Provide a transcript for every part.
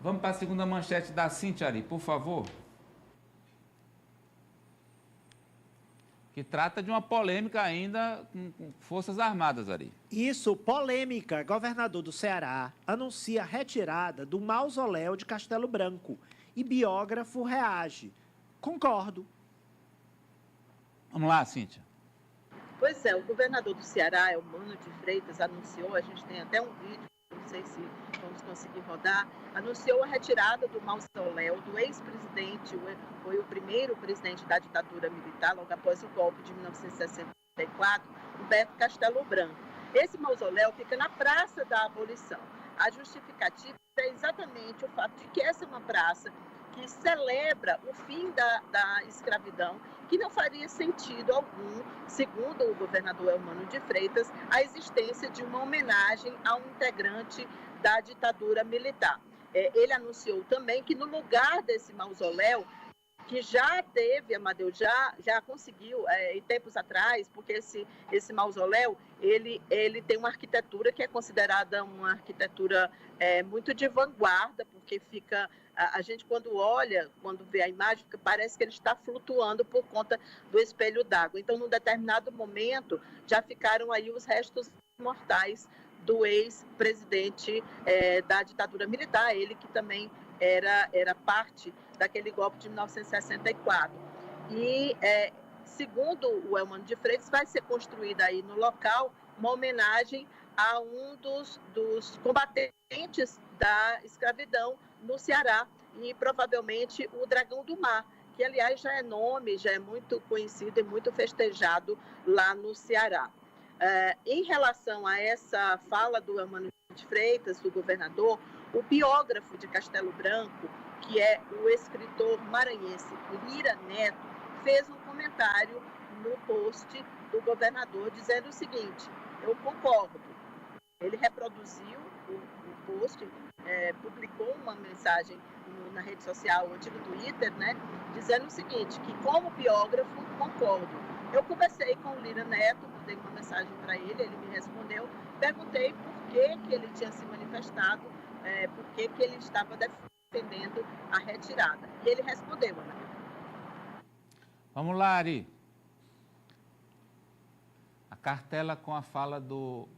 Vamos para a segunda manchete da Cíntia, Ari, por favor. Que trata de uma polêmica ainda com Forças Armadas, Ari. Isso, polêmica. Governador do Ceará anuncia retirada do mausoléu de Castelo Branco e biógrafo reage. Concordo. Vamos lá, Cíntia. Pois é, o governador do Ceará, Eumano de Freitas, anunciou, a gente tem até um vídeo, não sei se vamos conseguir rodar, anunciou a retirada do mausoléu do ex-presidente, foi o primeiro presidente da ditadura militar, logo após o golpe de 1964, Humberto Castelo Branco. Esse mausoléu fica na Praça da Abolição. A justificativa é exatamente o fato de que essa é uma praça que celebra o fim da escravidão, que não faria sentido algum, segundo o governador Eumano de Freitas, a existência de uma homenagem a um integrante da ditadura militar. Ele anunciou também que no lugar desse mausoléu, que já teve, Amadeu, já conseguiu, em tempos atrás, porque esse mausoléu, ele tem uma arquitetura que é considerada uma arquitetura muito de vanguarda, porque fica, a gente quando olha, quando vê a imagem, parece que ele está flutuando por conta do espelho d'água. Então, num determinado momento, já ficaram aí os restos mortais do ex-presidente da ditadura militar, ele que também era parte daquele golpe de 1964. E, segundo o Eumano de Freitas, vai ser construída aí no local uma homenagem a um dos combatentes da escravidão no Ceará, e provavelmente o Dragão do Mar, que, aliás, já é nome, já é muito conhecido e muito festejado lá no Ceará. Em relação a essa fala do Eumano de Freitas, do governador, o biógrafo de Castelo Branco, que é o escritor maranhense Lira Neto, fez um comentário no post do governador dizendo o seguinte: eu concordo. Ele reproduziu o post, publicou uma mensagem na rede social, o antigo Twitter, né, dizendo o seguinte, que como biógrafo, concordo. Eu conversei com o Lira Neto, dei uma mensagem para ele me respondeu, perguntei por que ele tinha se manifestado, por que ele estava defendendo a retirada. E ele respondeu, Ana. Vamos lá, Ari. A cartela com a fala do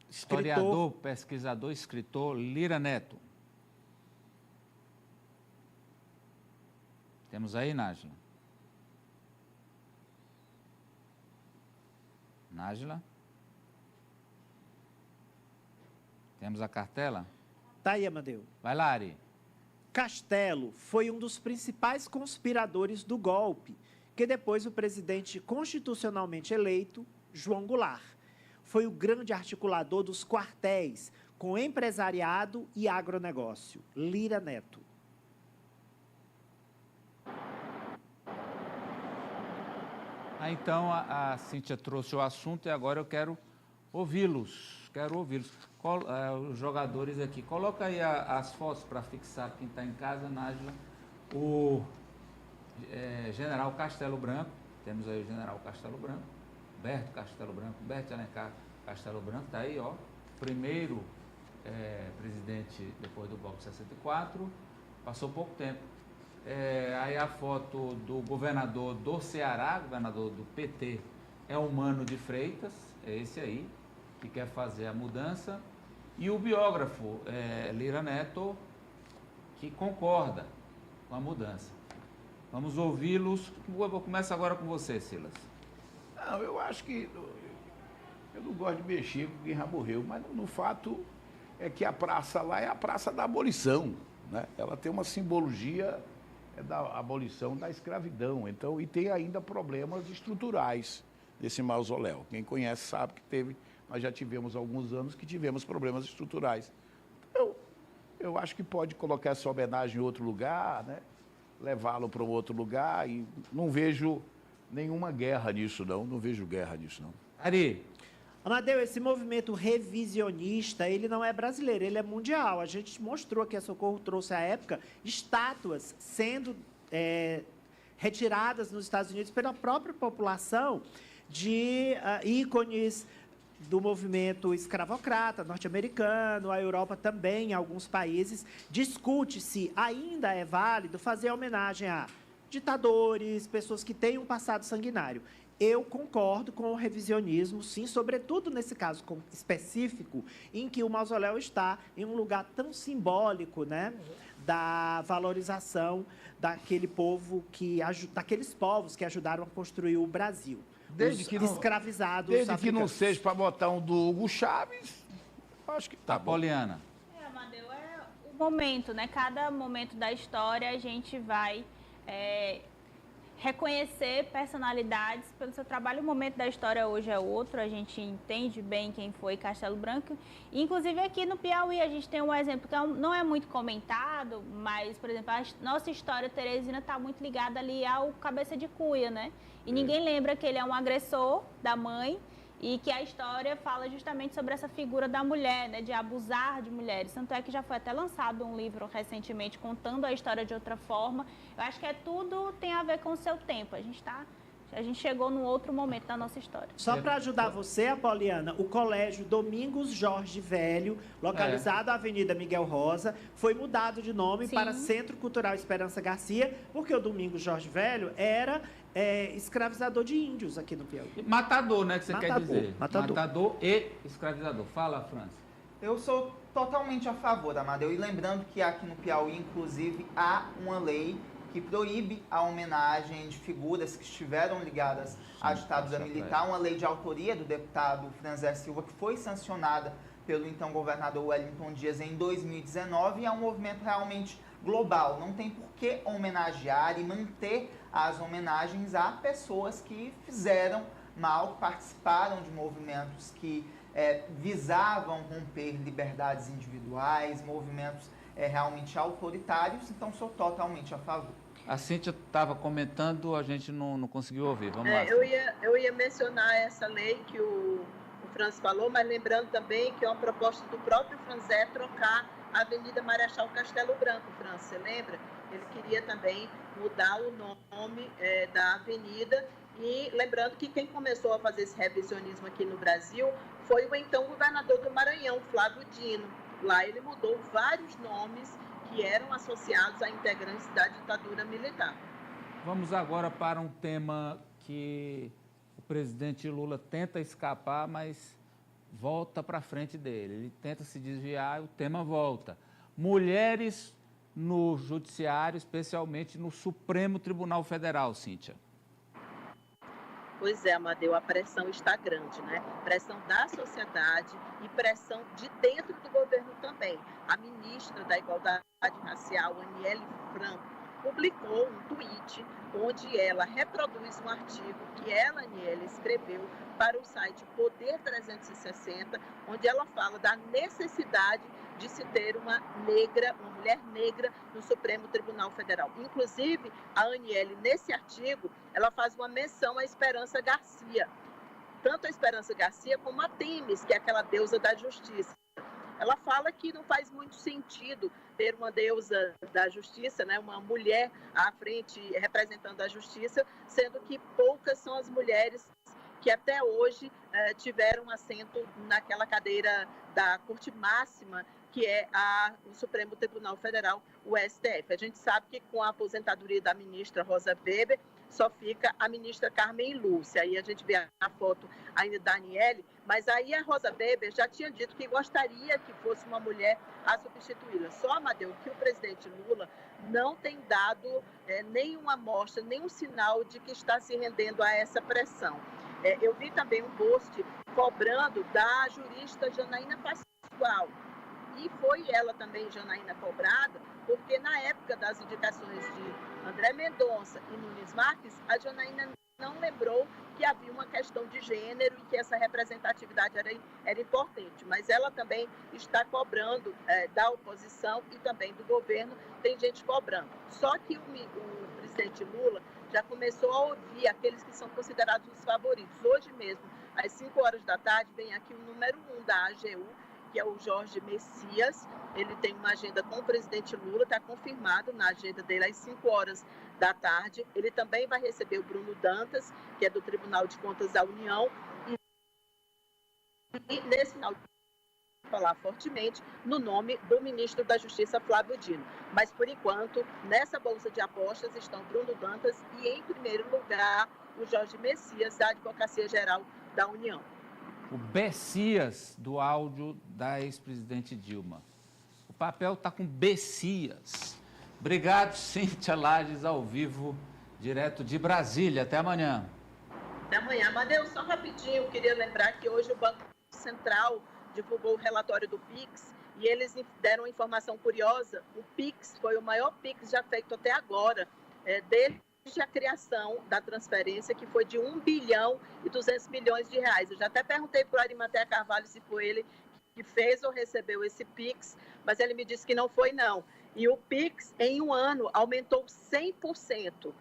historiador, pesquisador, escritor Lira Neto. Temos aí, Nájila? Nájila? Temos a cartela? Tá aí, Amadeu. Vai lá, Ari. Castelo foi um dos principais conspiradores do golpe, que depois o presidente constitucionalmente eleito, João Goulart, foi o grande articulador dos quartéis com empresariado e agronegócio. Lira Neto. Então, a Cíntia trouxe o assunto e agora eu quero ouvi-los. Os jogadores aqui. Coloca aí as fotos para fixar quem está em casa, Nájila. O general Castelo Branco, temos aí o general Castelo Branco, Berto Castelo Branco, Berto Alencar Castelo Branco, está aí, ó. Primeiro presidente depois do golpe de 64, passou pouco tempo. Aí a foto do governador do Ceará, governador do PT, Eumano de Freitas, é esse aí, que quer fazer a mudança, e o biógrafo Lira Neto, que concorda com a mudança. Vamos ouvi-los. Vou começar agora com você, Silas. Não, eu acho que eu não gosto de mexer com quem já morreu, mas no fato é que a praça lá é a praça da abolição, né? Ela tem uma simbologia da abolição da escravidão, então, e tem ainda problemas estruturais desse mausoléu. Quem conhece sabe que nós já tivemos alguns anos que tivemos problemas estruturais. Eu acho que pode colocar essa homenagem em outro lugar, né? Levá-lo para um outro lugar, e não vejo nenhuma guerra nisso, não vejo guerra nisso, não. Ari. Amadeu, esse movimento revisionista, ele não é brasileiro, ele é mundial. A gente mostrou que a Socorro trouxe à época estátuas sendo retiradas nos Estados Unidos pela própria população de ícones do movimento escravocrata norte-americano, a Europa também, em alguns países, discute se ainda é válido fazer homenagem a ditadores, pessoas que têm um passado sanguinário. Eu concordo com o revisionismo, sim, sobretudo nesse caso específico, em que o mausoléu está em um lugar tão simbólico, né, da valorização daquele povo daqueles povos que ajudaram a construir o Brasil. Desde que escravizados desde africanos. que não seja para botar um do Hugo Chaves, acho que tá bom. Poliana. Amadeu, é o momento, né? Cada momento da história a gente vai reconhecer personalidades pelo seu trabalho. O momento da história hoje é outro, a gente entende bem quem foi Castelo Branco. Inclusive aqui no Piauí a gente tem um exemplo que não é muito comentado, mas, por exemplo, a nossa história teresina está muito ligada ali ao Cabeça de Cuia, né? E ninguém lembra que ele é um agressor da mãe e que a história fala justamente sobre essa figura da mulher, né, de abusar de mulheres. Tanto é que já foi até lançado um livro recentemente contando a história de outra forma. Eu acho que tudo tem a ver com o seu tempo. A gente chegou num outro momento da nossa história. Só para ajudar você, Apoliana, o Colégio Domingos Jorge Velho, localizado na Avenida Miguel Rosa, foi mudado de nome para Centro Cultural Esperança Garcia, porque o Domingos Jorge Velho era escravizador de índios aqui no Piauí. Matador, né, que você quer dizer? Matador E escravizador. Fala, França. Eu sou totalmente a favor, Amadeu. E lembrando que aqui no Piauí, inclusive, há uma lei que proíbe a homenagem de figuras que estiveram ligadas à ditadura militar, uma lei de autoria do deputado Franzé Silva, que foi sancionada pelo então governador Wellington Dias em 2019, e é um movimento realmente global. Não tem por que homenagear e manter as homenagens a pessoas que fizeram mal, que participaram de movimentos que visavam romper liberdades individuais, movimentos realmente autoritários. Então, sou totalmente a favor. A Cíntia estava comentando, a gente não conseguiu ouvir. Vamos lá. Eu ia mencionar essa lei que o Franz falou, mas lembrando também que é uma proposta do próprio Franzé trocar a Avenida Marechal Castelo Branco, Franz, você lembra? Ele queria também mudar o nome da avenida. E lembrando que quem começou a fazer esse revisionismo aqui no Brasil foi o então governador do Maranhão, Flávio Dino. Lá ele mudou vários nomes que eram associados a integrantes da ditadura militar. Vamos agora para um tema que o presidente Lula tenta escapar, mas volta para frente dele. Ele tenta se desviar e o tema volta. Mulheres no judiciário, especialmente no Supremo Tribunal Federal, Cíntia. Pois é, Amadeu, a pressão está grande, né? Pressão da sociedade e pressão de dentro do governo também. A ministra da Igualdade Racial, Aniele Franco, publicou um tweet onde ela reproduz um artigo que ela, Aniele, escreveu para o site Poder 360, onde ela fala da necessidade de se ter uma mulher negra no Supremo Tribunal Federal. Inclusive, a Aniele, nesse artigo, ela faz uma menção à Esperança Garcia. Tanto a Esperança Garcia como a Temis, que é aquela deusa da justiça. Ela fala que não faz muito sentido ter uma deusa da justiça, né, uma mulher à frente representando a justiça, sendo que poucas são as mulheres que até hoje tiveram assento naquela cadeira da Corte Máxima, que é o Supremo Tribunal Federal, o STF. A gente sabe que com a aposentadoria da ministra Rosa Weber, só fica a ministra Carmen Lúcia. Aí a gente vê a foto ainda da Aniele, mas aí a Rosa Weber já tinha dito que gostaria que fosse uma mulher a substituí-la. Só, Amadeu, que o presidente Lula não tem dado nenhuma amostra, nenhum sinal de que está se rendendo a essa pressão. Eu vi também um post cobrando da jurista Janaína Pascoal. E foi ela também, Janaína, cobrada, porque na época das indicações de André Mendonça e Nunes Marques, a Janaína não lembrou que havia uma questão de gênero e que essa representatividade era importante. Mas ela também está cobrando da oposição e também do governo, tem gente cobrando. Só que o presidente Lula já começou a ouvir aqueles que são considerados os favoritos. Hoje mesmo, às 5 horas da tarde, vem aqui o número 1 da AGU, que é o Jorge Messias. Ele tem uma agenda com o presidente Lula, está confirmado na agenda dele às 5 horas da tarde. Ele também vai receber o Bruno Dantas, que é do Tribunal de Contas da União, e nesse final falar fortemente no nome do ministro da Justiça, Flávio Dino. Mas, por enquanto, nessa bolsa de apostas estão Bruno Dantas e, em primeiro lugar, o Jorge Messias, da Advocacia Geral da União. O Bessias do áudio da ex-presidente Dilma. O papel está com Bessias. Obrigado, Cíntia Lages, ao vivo, direto de Brasília. Até amanhã. Até amanhã. Amadeu, só rapidinho, queria lembrar que hoje o Banco Central divulgou o relatório do PIX e eles deram uma informação curiosa. O PIX foi o maior PIX já feito até agora, desde a criação da transferência, que foi de 1 bilhão e 200 milhões de reais. Eu já até perguntei para o Arimatea Carvalho se foi ele que fez ou recebeu esse PIX, mas ele me disse que não foi, não. E o PIX, em um ano, aumentou 100%.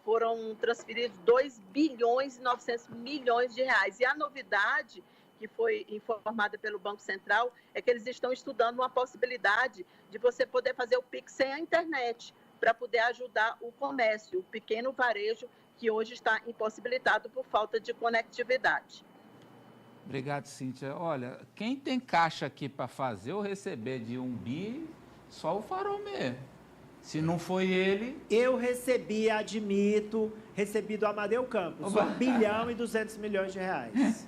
Foram transferidos 2 bilhões e 900 milhões de reais. E a novidade que foi informada pelo Banco Central é que eles estão estudando uma possibilidade de você poder fazer o PIX sem a internet, para poder ajudar o comércio, o pequeno varejo, que hoje está impossibilitado por falta de conectividade. Obrigado, Cíntia. Olha, quem tem caixa aqui para fazer ou receber de 1 bi, só o Farol mesmo. Se não foi ele... Eu recebi, admito, recebi do Amadeu Campos, 1 bilhão e 200 milhões de reais.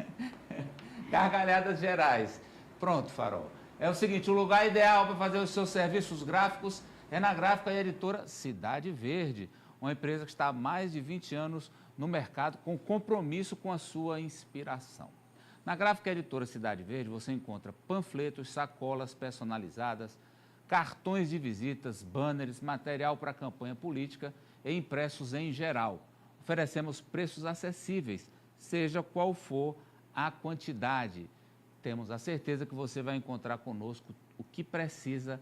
Gargalhadas gerais. Pronto, Farol. É o seguinte, o lugar ideal para fazer os seus serviços gráficos é na gráfica e editora Cidade Verde, uma empresa que está há mais de 20 anos no mercado com compromisso com a sua inspiração. Na gráfica e editora Cidade Verde você encontra panfletos, sacolas personalizadas, cartões de visitas, banners, material para campanha política e impressos em geral. Oferecemos preços acessíveis, seja qual for a quantidade. Temos a certeza que você vai encontrar conosco o que precisa